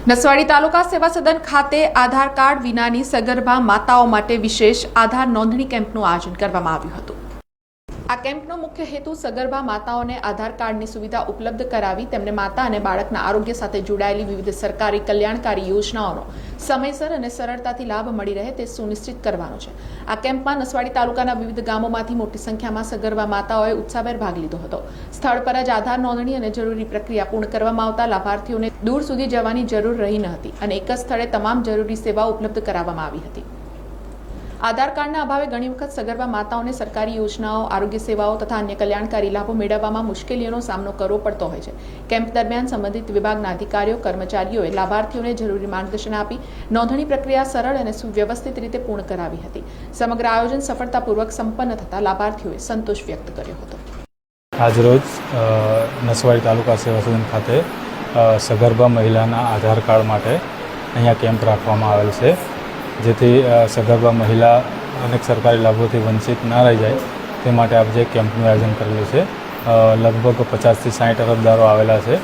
નસવાડી તાલુકા સેવા સદન ખાતે આધાર કાર્ડ વિનાની સગર્ભા માતાઓ માટે વિશેષ આધાર નોંધણી કેમ્પનું આયોજન કરવામાં આવ્યું હતું। આ કેમ્પનો મુખ્ય હેતુ સગર્ભા માતાઓને આધાર કાર્ડની સુવિધા ઉપલબ્ધ કરાવી તેમને માતા અને બાળકના આરોગ્ય સાથે જોડાયેલી વિવિધ સરકારી કલ્યાણકારી યોજનાઓનો સમયસર અને સરળતાથી લાભ મળી રહે તે સુનિશ્ચિત કરવાનો છે। આ કેમ્પમાં નસવાડી તાલુકાના વિવિધ ગામોમાંથી મોટી સંખ્યામાં સગર્ભા માતાઓએ ઉત્સાહભેર ભાગ લીધો હતો। સ્થળ પર જ આધાર નોંધણી અને જરૂરી પ્રક્રિયા પૂર્ણ કરવામાં આવતા લાભાર્થીઓને દૂર સુધી જવાની જરૂર રહી ન હતી અને એક જ સ્થળે તમામ જરૂરી સેવાઓ ઉપલબ્ધ કરાવવામાં આવી હતી। આધાર કાર્ડના અભાવે ઘણી વખત સગર્ભા માતાઓને સરકારી યોજનાઓ, આરોગ્ય સેવાઓ તથા અન્ય કલ્યાણકારી લાભો મેળવવામાં મુશ્કેલીઓનો સામનો કરવો પડતો હોય છે। કેમ્પ દરમિયાન સંબંધિત વિભાગના અધિકારીઓ, કર્મચારીઓએ લાભાર્થીઓને જરૂરી માર્ગદર્શન આપી નોંધણી પ્રક્રિયા સરળ અને સુવ્યવસ્થિત રીતે પૂર્ણ કરાવી હતી। સમગ્ર આયોજન સફળતાપૂર્વક સંપન્ન થતા લાભાર્થીઓએ સંતોષ વ્યક્ત કર્યો હતો। આજરોજ નસવાડી તાલુકા સેવા સદન ખાતે સગર્ભા મહિલાના આધાર કાર્ડ માટે અહીંયા કેમ્પ રાખવામાં આવેલ છે, જેથી સગર્ભા મહિલા અનેક સરકારી લાભોથી વંચિત ના રહી જાય તે માટે આજે કેમ્પનું આયોજન કરેલું છે। લગભગ 50 થી 60 અરજદારો આવેલા છે।